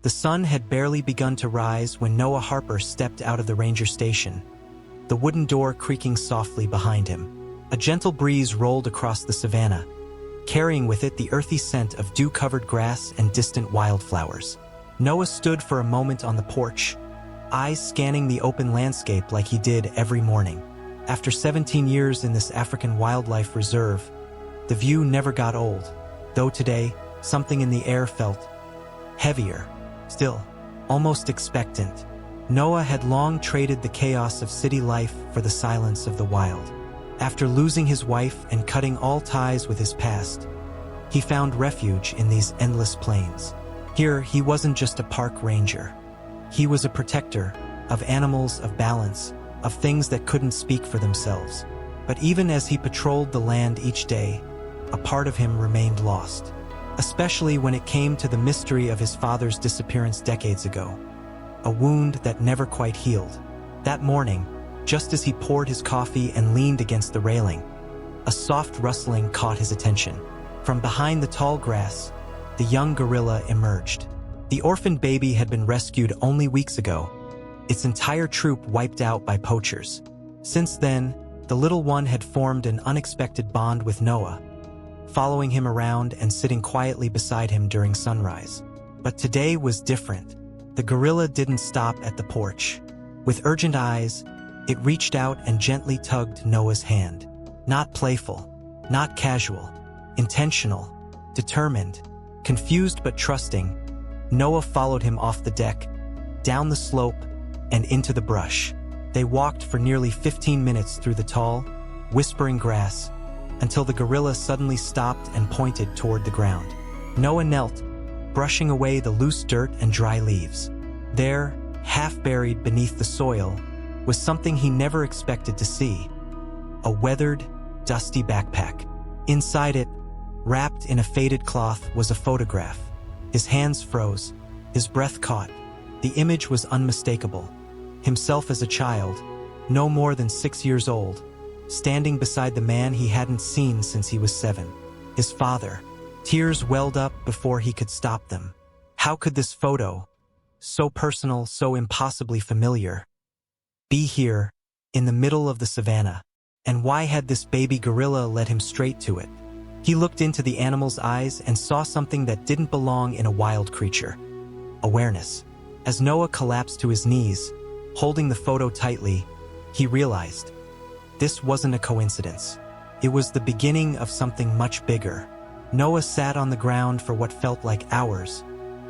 The sun had barely begun to rise when Noah Harper stepped out of the ranger station, the wooden door creaking softly behind him. A gentle breeze rolled across the savanna, carrying with it the earthy scent of dew-covered grass and distant wildflowers. Noah stood for a moment on the porch, eyes scanning the open landscape like he did every morning. After 17 years in this African wildlife reserve, the view never got old, though today, something in the air felt heavier, still, almost expectant. Noah had long traded the chaos of city life for the silence of the wild. After losing his wife and cutting all ties with his past, he found refuge in these endless plains. Here, he wasn't just a park ranger. He was a protector of animals, of balance, of things that couldn't speak for themselves. But even as he patrolled the land each day, a part of him remained lost, especially when it came to the mystery of his father's disappearance decades ago, a wound that never quite healed. That morning, just as he poured his coffee and leaned against the railing, a soft rustling caught his attention. From behind the tall grass, the young gorilla emerged. The orphaned baby had been rescued only weeks ago, its entire troop wiped out by poachers. Since then, the little one had formed an unexpected bond with Noah, following him around and sitting quietly beside him during sunrise. But today was different. The gorilla didn't stop at the porch. With urgent eyes, it reached out and gently tugged Noah's hand. Not playful, not casual, intentional, determined, confused but trusting. Noah followed him off the deck, down the slope, and into the brush. They walked for nearly 15 minutes through the tall, whispering grass, until the gorilla suddenly stopped and pointed toward the ground. Noah knelt, brushing away the loose dirt and dry leaves. There, half buried beneath the soil, was something he never expected to see: a weathered, dusty backpack. Inside it, wrapped in a faded cloth, was a photograph. His hands froze, his breath caught. The image was unmistakable. Himself as a child, no more than 6 years old, standing beside the man he hadn't seen since he was 7. His father. Tears welled up before he could stop them. How could this photo, so personal, so impossibly familiar, be here, in the middle of the savanna? And why had this baby gorilla led him straight to it? He looked into the animal's eyes and saw something that didn't belong in a wild creature: awareness. As Noah collapsed to his knees, holding the photo tightly, he realized this wasn't a coincidence. It was the beginning of something much bigger. Noah sat on the ground for what felt like hours,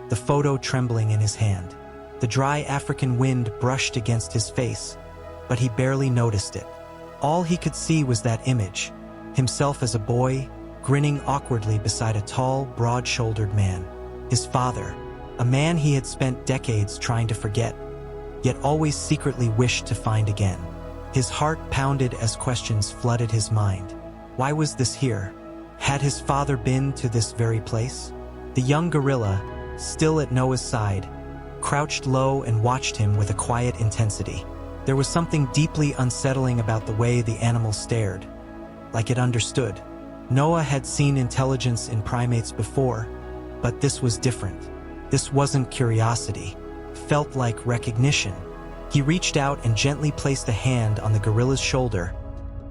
the photo trembling in his hand. The dry African wind brushed against his face, but he barely noticed it. All he could see was that image, himself as a boy, grinning awkwardly beside a tall, broad-shouldered man. His father, a man he had spent decades trying to forget, yet always secretly wished to find again. His heart pounded as questions flooded his mind. Why was this here? Had his father been to this very place? The young gorilla, still at Noah's side, crouched low and watched him with a quiet intensity. There was something deeply unsettling about the way the animal stared, like it understood. Noah had seen intelligence in primates before, but this was different. This wasn't curiosity. It felt like recognition. He reached out and gently placed a hand on the gorilla's shoulder,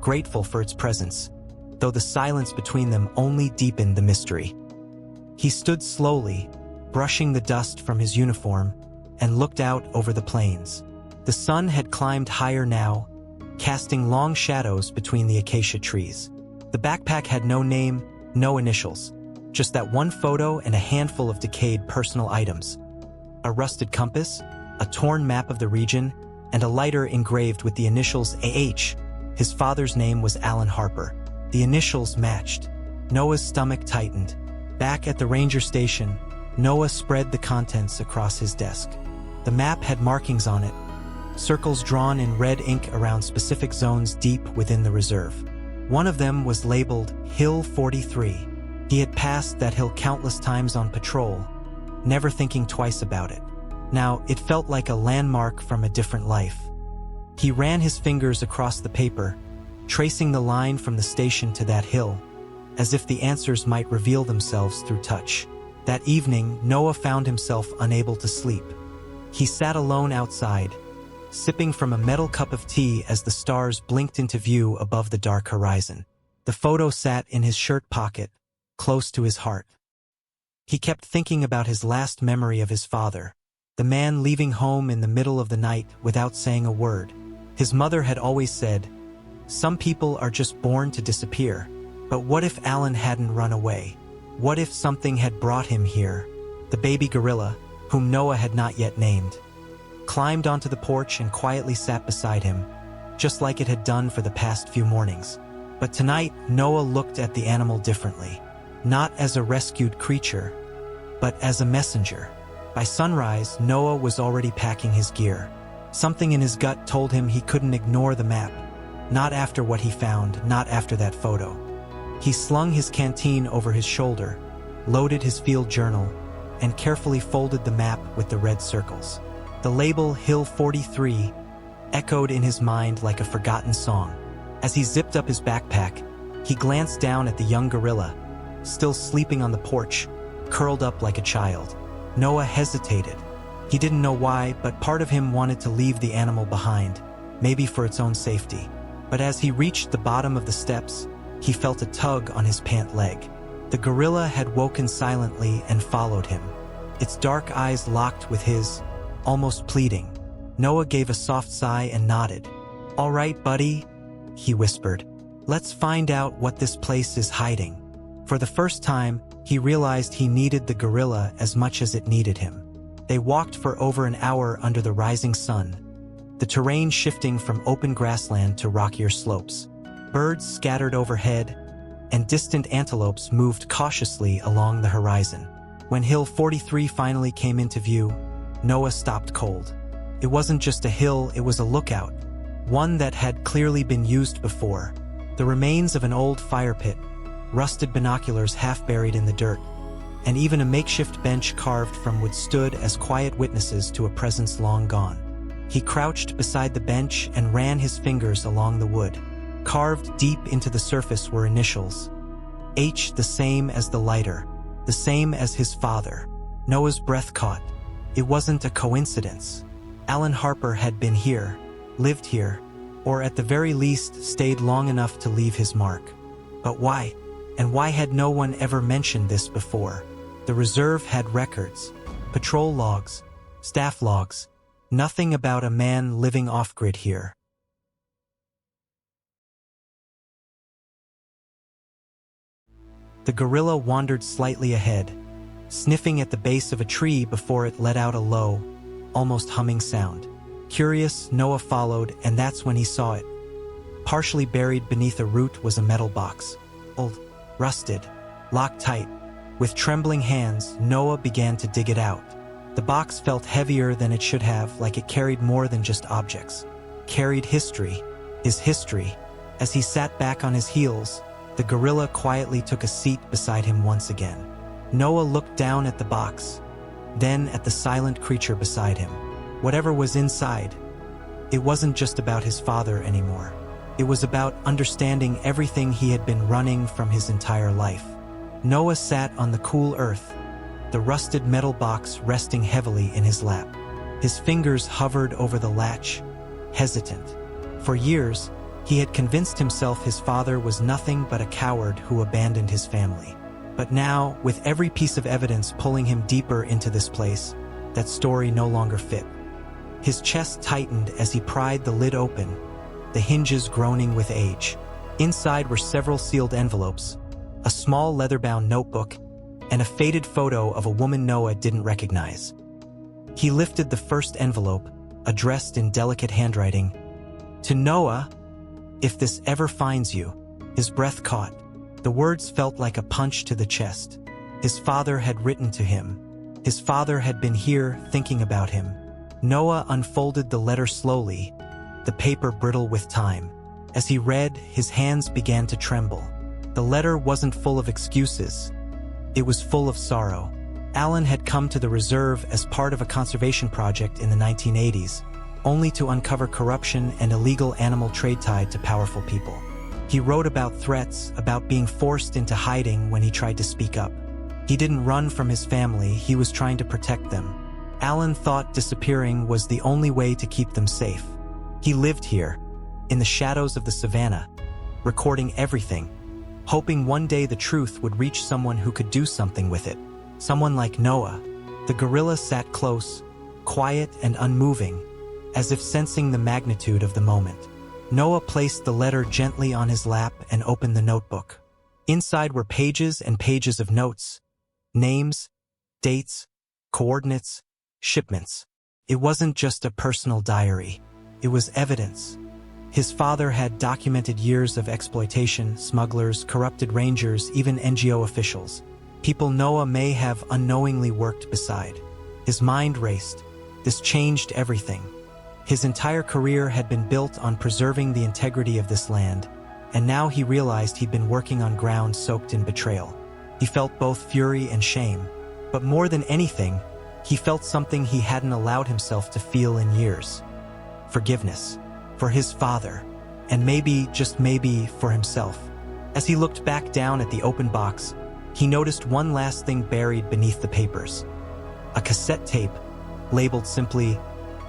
grateful for its presence, though the silence between them only deepened the mystery. He stood slowly, brushing the dust from his uniform, and looked out over the plains. The sun had climbed higher now, casting long shadows between the acacia trees. The backpack had no name, no initials, just that one photo and a handful of decayed personal items. A rusted compass, a torn map of the region, and a lighter engraved with the initials AH. His father's name was Alan Harper. The initials matched. Noah's stomach tightened. Back at the ranger station, Noah spread the contents across his desk. The map had markings on it, circles drawn in red ink around specific zones deep within the reserve. One of them was labeled Hill 43. He had passed that hill countless times on patrol, never thinking twice about it. Now, it felt like a landmark from a different life. He ran his fingers across the paper, tracing the line from the station to that hill, as if the answers might reveal themselves through touch. That evening, Noah found himself unable to sleep. He sat alone outside, sipping from a metal cup of tea as the stars blinked into view above the dark horizon. The photo sat in his shirt pocket, close to his heart. He kept thinking about his last memory of his father, the man leaving home in the middle of the night without saying a word. His mother had always said, "Some people are just born to disappear." But what if Alan hadn't run away? What if something had brought him here? The baby gorilla, whom Noah had not yet named, climbed onto the porch and quietly sat beside him, just like it had done for the past few mornings. But tonight, Noah looked at the animal differently. Not as a rescued creature, but as a messenger. By sunrise, Noah was already packing his gear. Something in his gut told him he couldn't ignore the map. Not after what he found, not after that photo. He slung his canteen over his shoulder, loaded his field journal, and carefully folded the map with the red circles. The label Hill 43 echoed in his mind like a forgotten song. As he zipped up his backpack, he glanced down at the young gorilla, still sleeping on the porch, curled up like a child. Noah hesitated. He didn't know why, but part of him wanted to leave the animal behind, maybe for its own safety. But as he reached the bottom of the steps, he felt a tug on his pant leg. The gorilla had woken silently and followed him, its dark eyes locked with his, almost pleading. Noah gave a soft sigh and nodded. "All right, buddy," he whispered. "Let's find out what this place is hiding." For the first time, he realized he needed the gorilla as much as it needed him. They walked for over an hour under the rising sun, the terrain shifting from open grassland to rockier slopes. Birds scattered overhead, and distant antelopes moved cautiously along the horizon. When Hill 43 finally came into view, Noah stopped cold. It wasn't just a hill, it was a lookout, one that had clearly been used before. The remains of an old fire pit, rusted binoculars half buried in the dirt, and even a makeshift bench carved from wood stood as quiet witnesses to a presence long gone. He crouched beside the bench and ran his fingers along the wood. Carved deep into the surface were initials. H, the same as the lighter, the same as his father. Noah's breath caught. It wasn't a coincidence. Alan Harper had been here, lived here, or at the very least stayed long enough to leave his mark. But why? And why had no one ever mentioned this before? The reserve had records, patrol logs, staff logs, nothing about a man living off-grid here. The gorilla wandered slightly ahead, sniffing at the base of a tree before it let out a low, almost humming sound. Curious, Noah followed, and that's when he saw it. Partially buried beneath a root was a metal box. Old, rusted, locked tight. With trembling hands, Noah began to dig it out. The box felt heavier than it should have, like it carried more than just objects. Carried history, his history. As he sat back on his heels, the gorilla quietly took a seat beside him once again. Noah looked down at the box, then at the silent creature beside him. Whatever was inside, it wasn't just about his father anymore. It was about understanding everything he had been running from his entire life. Noah sat on the cool earth, the rusted metal box resting heavily in his lap. His fingers hovered over the latch, hesitant. For years, he had convinced himself his father was nothing but a coward who abandoned his family. But now, with every piece of evidence pulling him deeper into this place, that story no longer fit. His chest tightened as he pried the lid open, the hinges groaning with age. Inside were several sealed envelopes, a small leather-bound notebook, and a faded photo of a woman Noah didn't recognize. He lifted the first envelope, addressed in delicate handwriting. "To Noah, if this ever finds you." His breath caught. The words felt like a punch to the chest. His father had written to him. His father had been here thinking about him. Noah unfolded the letter slowly, the paper brittle with time. As he read, his hands began to tremble. The letter wasn't full of excuses. It was full of sorrow. Alan had come to the reserve as part of a conservation project in the 1980s, only to uncover corruption and illegal animal trade tied to powerful people. He wrote about threats, about being forced into hiding when he tried to speak up. He didn't run from his family, he was trying to protect them. Alan thought disappearing was the only way to keep them safe. He lived here, in the shadows of the savannah, recording everything, hoping one day the truth would reach someone who could do something with it. Someone like Noah. The gorilla sat close, quiet and unmoving, as if sensing the magnitude of the moment. Noah placed the letter gently on his lap and opened the notebook. Inside were pages and pages of notes, names, dates, coordinates, shipments. It wasn't just a personal diary. It was evidence. His father had documented years of exploitation, smugglers, corrupted rangers, even NGO officials. People Noah may have unknowingly worked beside. His mind raced. This changed everything. His entire career had been built on preserving the integrity of this land, and now he realized he'd been working on ground soaked in betrayal. He felt both fury and shame, but more than anything, he felt something he hadn't allowed himself to feel in years. Forgiveness. For his father, and maybe, just maybe, for himself. As he looked back down at the open box, he noticed one last thing buried beneath the papers. A cassette tape, labeled simply,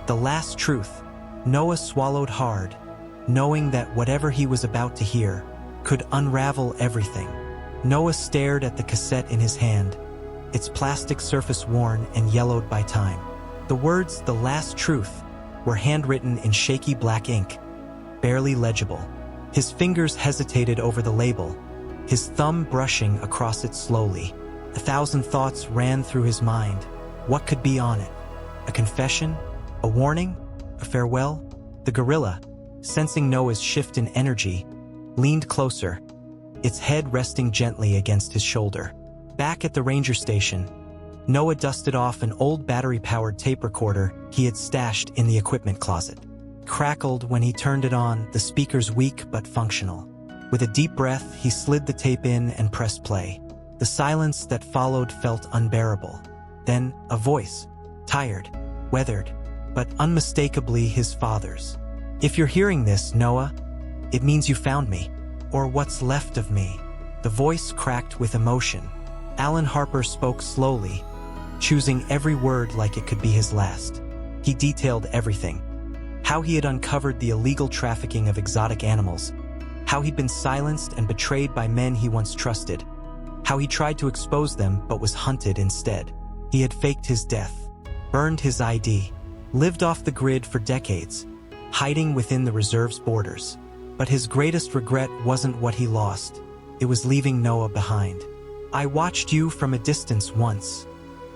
"The Last Truth." Noah swallowed hard, knowing that whatever he was about to hear could unravel everything. Noah stared at the cassette in his hand, its plastic surface worn and yellowed by time. The words, "The Last Truth," were handwritten in shaky black ink, barely legible. His fingers hesitated over the label, his thumb brushing across it slowly. 1,000 thoughts ran through his mind. What could be on it? A confession? A warning? A farewell? The gorilla, sensing Noah's shift in energy, leaned closer, its head resting gently against his shoulder. Back at the ranger station, Noah dusted off an old battery-powered tape recorder he had stashed in the equipment closet. Crackled when he turned it on, the speakers weak but functional. With a deep breath, he slid the tape in and pressed play. The silence that followed felt unbearable. Then, a voice, tired, weathered, but unmistakably his father's. "If you're hearing this, Noah, it means you found me, or what's left of me." The voice cracked with emotion. Alan Harper spoke slowly, choosing every word like it could be his last. He detailed everything. How he had uncovered the illegal trafficking of exotic animals, how he'd been silenced and betrayed by men he once trusted, how he tried to expose them but was hunted instead. He had faked his death, burned his ID, lived off the grid for decades, hiding within the reserve's borders. But his greatest regret wasn't what he lost. It was leaving Noah behind. "I watched you from a distance once,"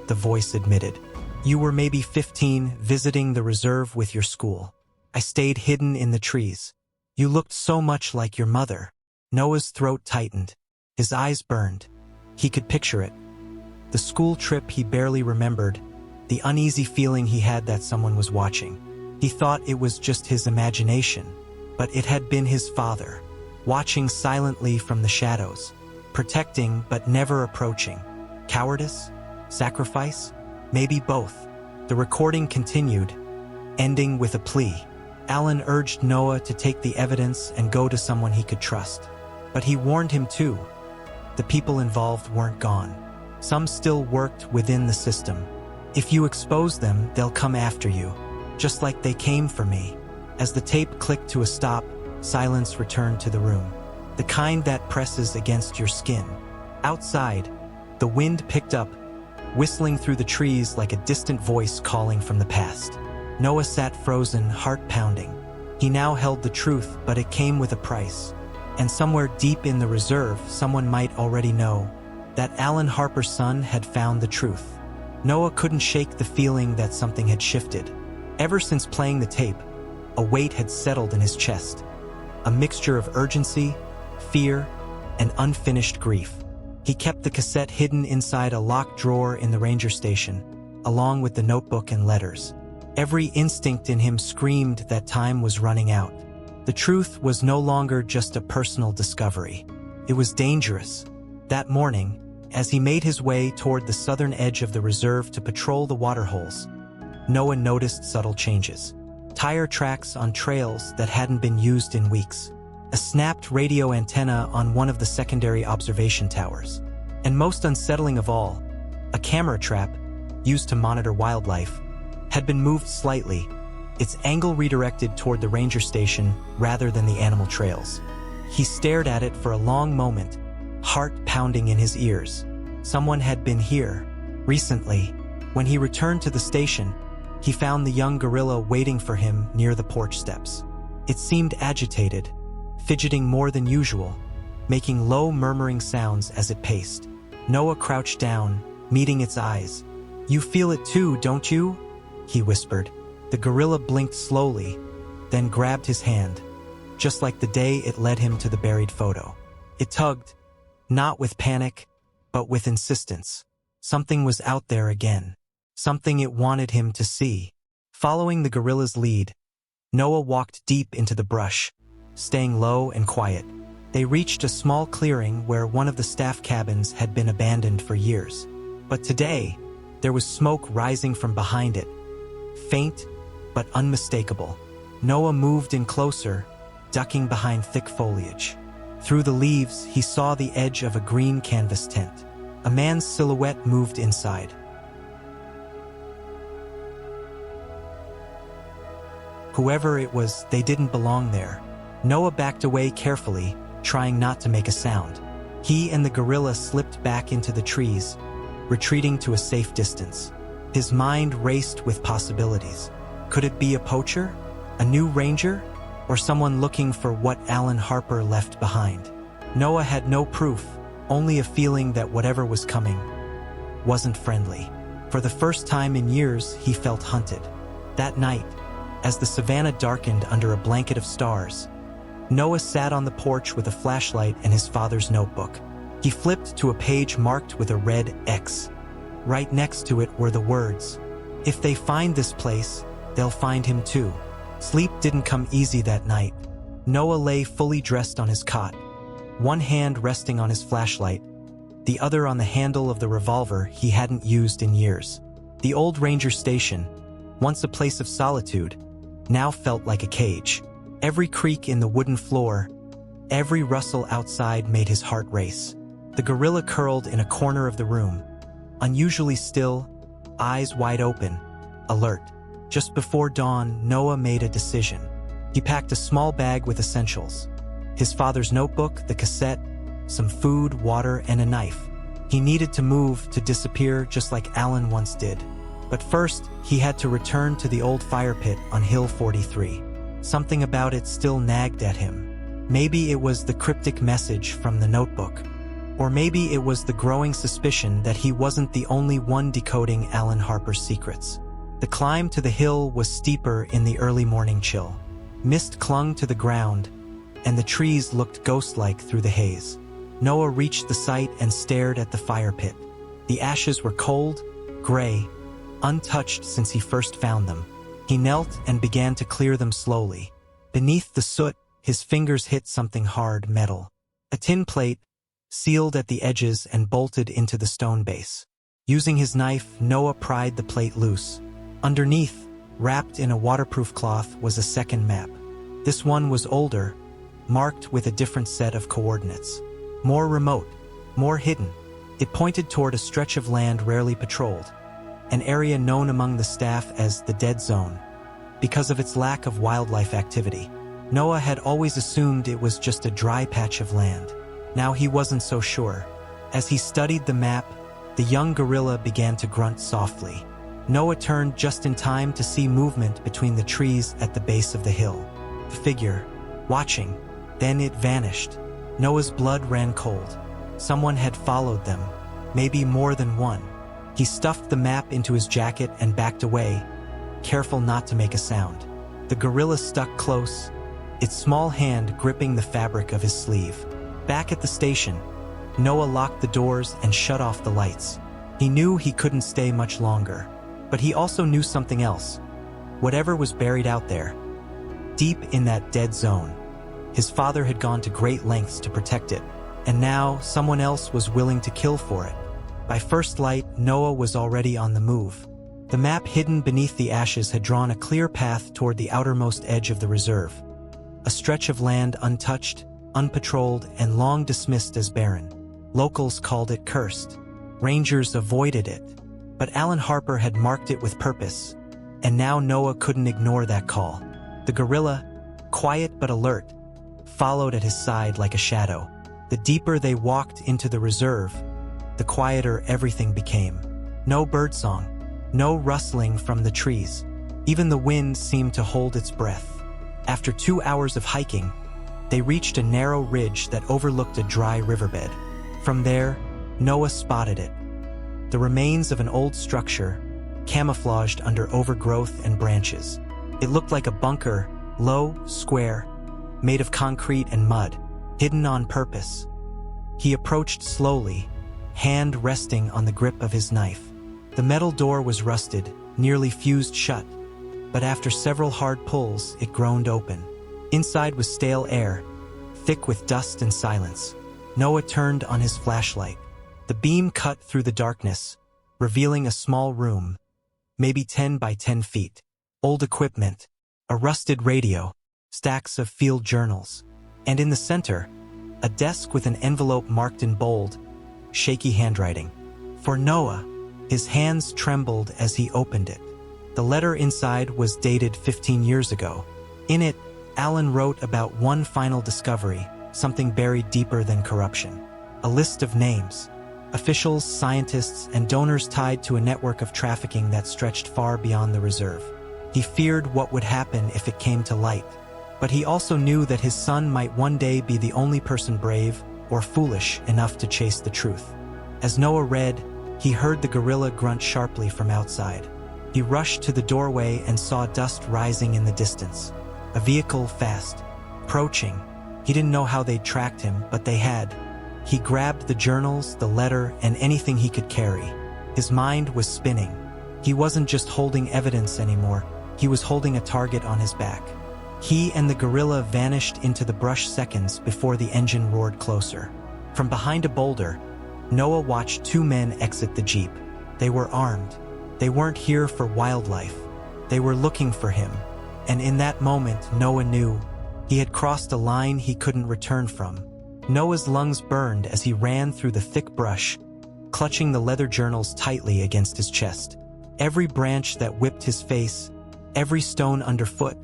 the voice admitted. "You were maybe 15, visiting the reserve with your school. I stayed hidden in the trees. You looked so much like your mother." Noah's throat tightened. His eyes burned. He could picture it. The school trip he barely remembered, the uneasy feeling he had that someone was watching. He thought it was just his imagination, but it had been his father, watching silently from the shadows, protecting but never approaching. Cowardice? Sacrifice? Maybe both. The recording continued, ending with a plea. Alan urged Noah to take the evidence and go to someone he could trust. But he warned him too. The people involved weren't gone. Some still worked within the system. "If you expose them, they'll come after you, just like they came for me." As the tape clicked to a stop, silence returned to the room. The kind that presses against your skin. Outside, the wind picked up, whistling through the trees like a distant voice calling from the past. Noah sat frozen, heart pounding. He now held the truth, but it came with a price. And somewhere deep in the reserve, someone might already know that Alan Harper's son had found the truth. Noah couldn't shake the feeling that something had shifted. Ever since playing the tape, a weight had settled in his chest. A mixture of urgency, fear, and unfinished grief. He kept the cassette hidden inside a locked drawer in the ranger station, along with the notebook and letters. Every instinct in him screamed that time was running out. The truth was no longer just a personal discovery. It was dangerous. That morning, as he made his way toward the southern edge of the reserve to patrol the waterholes, Noah noticed subtle changes. Tire tracks on trails that hadn't been used in weeks. A snapped radio antenna on one of the secondary observation towers. And most unsettling of all, a camera trap, used to monitor wildlife, had been moved slightly, its angle redirected toward the ranger station rather than the animal trails. He stared at it for a long moment, heart pounding in his ears. Someone had been here. Recently, when he returned to the station, he found the young gorilla waiting for him near the porch steps. It seemed agitated, fidgeting more than usual, making low murmuring sounds as it paced. Noah crouched down, meeting its eyes. "You feel it too, don't you?" he whispered. The gorilla blinked slowly, then grabbed his hand, just like the day it led him to the buried photo. It tugged, not with panic, but with insistence. Something was out there again, something it wanted him to see. Following the gorilla's lead, Noah walked deep into the brush, staying low and quiet. They reached a small clearing where one of the staff cabins had been abandoned for years. But today, there was smoke rising from behind it, faint but unmistakable. Noah moved in closer, ducking behind thick foliage. Through the leaves, he saw the edge of a green canvas tent. A man's silhouette moved inside. Whoever it was, they didn't belong there. Noah backed away carefully, trying not to make a sound. He and the gorilla slipped back into the trees, retreating to a safe distance. His mind raced with possibilities. Could it be a poacher? A new ranger? Or someone looking for what Alan Harper left behind? Noah had no proof, only a feeling that whatever was coming wasn't friendly. For the first time in years, he felt hunted. That night, as the savanna darkened under a blanket of stars, Noah sat on the porch with a flashlight and his father's notebook. He flipped to a page marked with a red X. Right next to it were the words, "If they find this place, they'll find him too." Sleep didn't come easy that night. Noah lay fully dressed on his cot, one hand resting on his flashlight, the other on the handle of the revolver he hadn't used in years. The old ranger station, once a place of solitude, now felt like a cage. Every creak in the wooden floor, every rustle outside made his heart race. The gorilla curled in a corner of the room, unusually still, eyes wide open, alert. Just before dawn, Noah made a decision. He packed a small bag with essentials: his father's notebook, the cassette, some food, water, and a knife. He needed to move, to disappear just like Alan once did. But first, he had to return to the old fire pit on Hill 43. Something about it still nagged at him. Maybe it was the cryptic message from the notebook. Or maybe it was the growing suspicion that he wasn't the only one decoding Alan Harper's secrets. The climb to the hill was steeper in the early morning chill. Mist clung to the ground, and the trees looked ghost-like through the haze. Noah reached the site and stared at the fire pit. The ashes were cold, gray, untouched since he first found them. He knelt and began to clear them slowly. Beneath the soot, his fingers hit something hard metal. A tin plate, sealed at the edges and bolted into the stone base. Using his knife, Noah pried the plate loose. Underneath, wrapped in a waterproof cloth, was a second map. This one was older, marked with a different set of coordinates. More remote, more hidden. It pointed toward a stretch of land rarely patrolled, an area known among the staff as the Dead Zone, because of its lack of wildlife activity. Noah had always assumed it was just a dry patch of land. Now he wasn't so sure. As he studied the map, the young gorilla began to grunt softly. Noah turned just in time to see movement between the trees at the base of the hill. The figure, watching, then it vanished. Noah's blood ran cold. Someone had followed them, maybe more than one. He stuffed the map into his jacket and backed away, careful not to make a sound. The gorilla stuck close, its small hand gripping the fabric of his sleeve. Back at the station, Noah locked the doors and shut off the lights. He knew he couldn't stay much longer, but he also knew something else. Whatever was buried out there, deep in that dead zone, his father had gone to great lengths to protect it, and now someone else was willing to kill for it. By first light, Noah was already on the move. The map hidden beneath the ashes had drawn a clear path toward the outermost edge of the reserve, a stretch of land untouched, unpatrolled, and long dismissed as barren. Locals called it cursed. Rangers avoided it. But Alan Harper had marked it with purpose, and now Noah couldn't ignore that call. The gorilla, quiet but alert, followed at his side like a shadow. The deeper they walked into the reserve, the quieter everything became. No birdsong, no rustling from the trees. Even the wind seemed to hold its breath. After 2 hours of hiking, they reached a narrow ridge that overlooked a dry riverbed. From there, Noah spotted it. The remains of an old structure, camouflaged under overgrowth and branches. It looked like a bunker, low, square, made of concrete and mud, hidden on purpose. He approached slowly, hand resting on the grip of his knife. The metal door was rusted, nearly fused shut, but after several hard pulls, it groaned open. Inside was stale air, thick with dust and silence. Noah turned on his flashlight. The beam cut through the darkness, revealing a small room, maybe 10 by 10 feet. Old equipment, a rusted radio, stacks of field journals, and in the center, a desk with an envelope marked in bold, shaky handwriting. For Noah, his hands trembled as he opened it. The letter inside was dated 15 years ago. In it, Alan wrote about one final discovery, something buried deeper than corruption. A list of names, officials, scientists, and donors tied to a network of trafficking that stretched far beyond the reserve. He feared what would happen if it came to light, but he also knew that his son might one day be the only person brave or foolish enough to chase the truth. As Noah read, he heard the gorilla grunt sharply from outside. He rushed to the doorway and saw dust rising in the distance. A vehicle fast, approaching. He didn't know how they'd tracked him, but they had. He grabbed the journals, the letter, and anything he could carry. His mind was spinning. He wasn't just holding evidence anymore. He was holding a target on his back. He and the gorilla vanished into the brush seconds before the engine roared closer. From behind a boulder, Noah watched 2 men exit the jeep. They were armed. They weren't here for wildlife. They were looking for him. And in that moment, Noah knew he had crossed a line he couldn't return from. Noah's lungs burned as he ran through the thick brush, clutching the leather journals tightly against his chest. Every branch that whipped his face, every stone underfoot,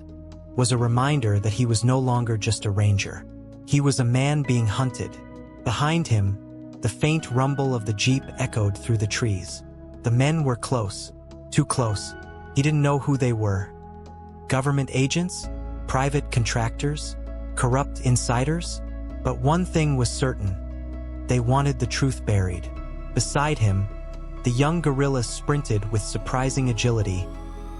was a reminder that he was no longer just a ranger. He was a man being hunted. Behind him, the faint rumble of the jeep echoed through the trees. The men were close, too close. He didn't know who they were. Government agents? Private contractors? Corrupt insiders? But one thing was certain. They wanted the truth buried. Beside him, the young gorilla sprinted with surprising agility,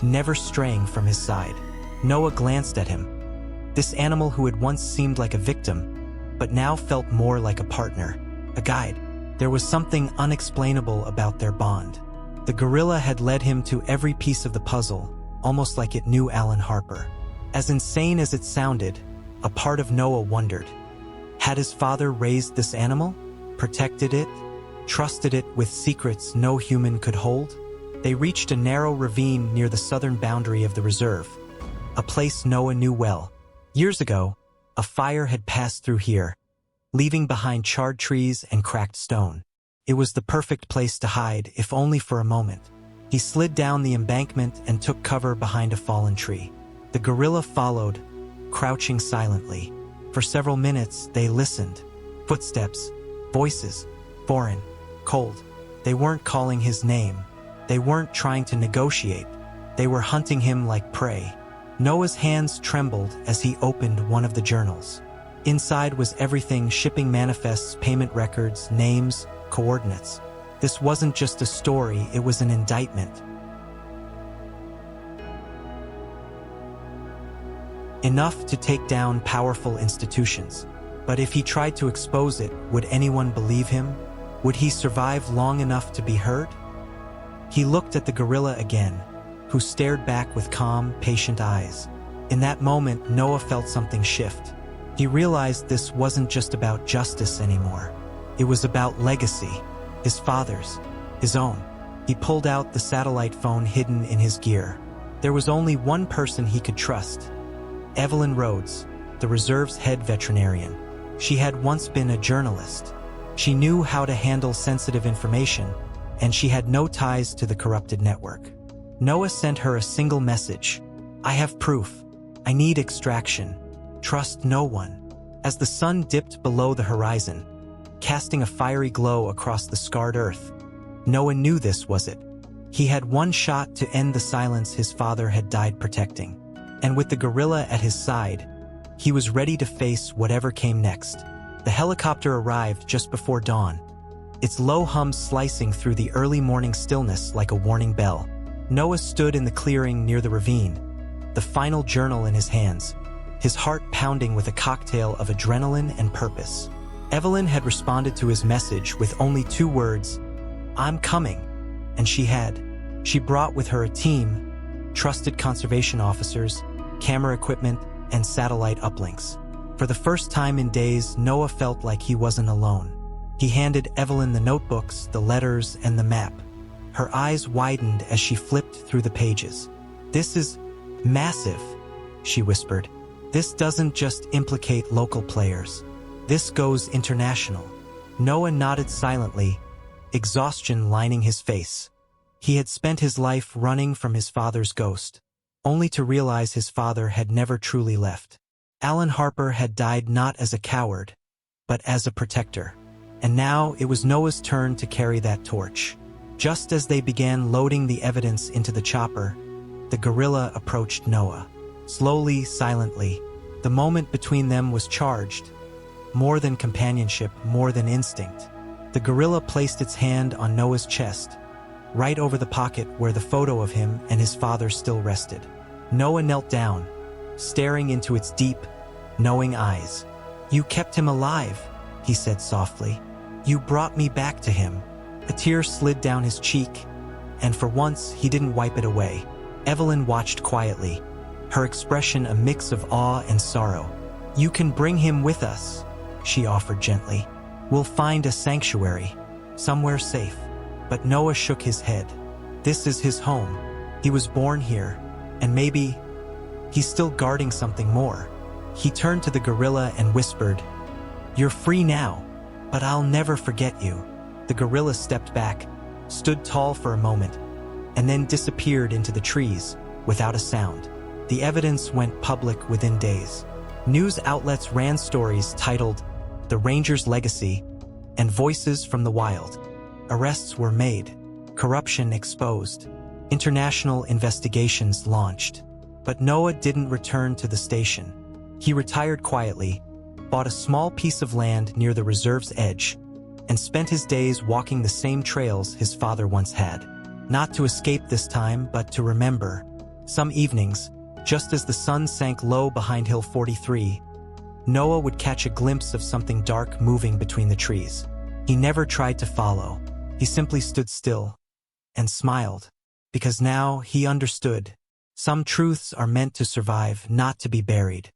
never straying from his side. Noah glanced at him. This animal who had once seemed like a victim, but now felt more like a partner, a guide. There was something unexplainable about their bond. The gorilla had led him to every piece of the puzzle, almost like it knew Alan Harper. As insane as it sounded, a part of Noah wondered. Had his father raised this animal? Protected it? Trusted it with secrets no human could hold? They reached a narrow ravine near the southern boundary of the reserve, a place Noah knew well. Years ago, a fire had passed through here, leaving behind charred trees and cracked stone. It was the perfect place to hide, if only for a moment. He slid down the embankment and took cover behind a fallen tree. The gorilla followed, crouching silently. For several minutes, they listened. Footsteps, voices, foreign, cold. They weren't calling his name. They weren't trying to negotiate. They were hunting him like prey. Noah's hands trembled as he opened one of the journals. Inside was everything: shipping manifests, payment records, names, coordinates. This wasn't just a story, it was an indictment. Enough to take down powerful institutions. But if he tried to expose it, would anyone believe him? Would he survive long enough to be heard? He looked at the gorilla again, who stared back with calm, patient eyes. In that moment, Noah felt something shift. He realized this wasn't just about justice anymore. It was about legacy, his father's, his own. He pulled out the satellite phone hidden in his gear. There was only one person he could trust: Evelyn Rhodes, the reserve's head veterinarian. She had once been a journalist. She knew how to handle sensitive information, and she had no ties to the corrupted network. Noah sent her a single message. I have proof. I need extraction. Trust no one. As the sun dipped below the horizon, casting a fiery glow across the scarred earth, Noah knew this was it. He had one shot to end the silence his father had died protecting. And with the gorilla at his side, he was ready to face whatever came next. The helicopter arrived just before dawn, its low hum slicing through the early morning stillness like a warning bell. Noah stood in the clearing near the ravine, the final journal in his hands, his heart pounding with a cocktail of adrenaline and purpose. Evelyn had responded to his message with only 2 words, I'm coming. And she had. She brought with her a team, trusted conservation officers, camera equipment, and satellite uplinks. For the first time in days, Noah felt like he wasn't alone. He handed Evelyn the notebooks, the letters, and the map. Her eyes widened as she flipped through the pages. This is massive, she whispered. This doesn't just implicate local players. This goes international. Noah nodded silently, exhaustion lining his face. He had spent his life running from his father's ghost, only to realize his father had never truly left. Alan Harper had died not as a coward, but as a protector. And now it was Noah's turn to carry that torch. Just as they began loading the evidence into the chopper, the gorilla approached Noah. Slowly, silently, the moment between them was charged. More than companionship, more than instinct. The gorilla placed its hand on Noah's chest, right over the pocket where the photo of him and his father still rested. Noah knelt down, staring into its deep, knowing eyes. You kept him alive, he said softly. You brought me back to him. A tear slid down his cheek, and for once he didn't wipe it away. Evelyn watched quietly, her expression a mix of awe and sorrow. You can bring him with us, she offered gently. We'll find a sanctuary, somewhere safe. But Noah shook his head. This is his home. He was born here, and maybe he's still guarding something more. He turned to the gorilla and whispered, You're free now, but I'll never forget you. The gorilla stepped back, stood tall for a moment, and then disappeared into the trees without a sound. The evidence went public within days. News outlets ran stories titled, The Ranger's Legacy, and Voices from the Wild. Arrests were made, corruption exposed, international investigations launched. But Noah didn't return to the station. He retired quietly, bought a small piece of land near the reserve's edge, and spent his days walking the same trails his father once had. Not to escape this time, but to remember. Some evenings, just as the sun sank low behind Hill 43, Noah would catch a glimpse of something dark moving between the trees. He never tried to follow. He simply stood still and smiled, because now he understood. Some truths are meant to survive, not to be buried.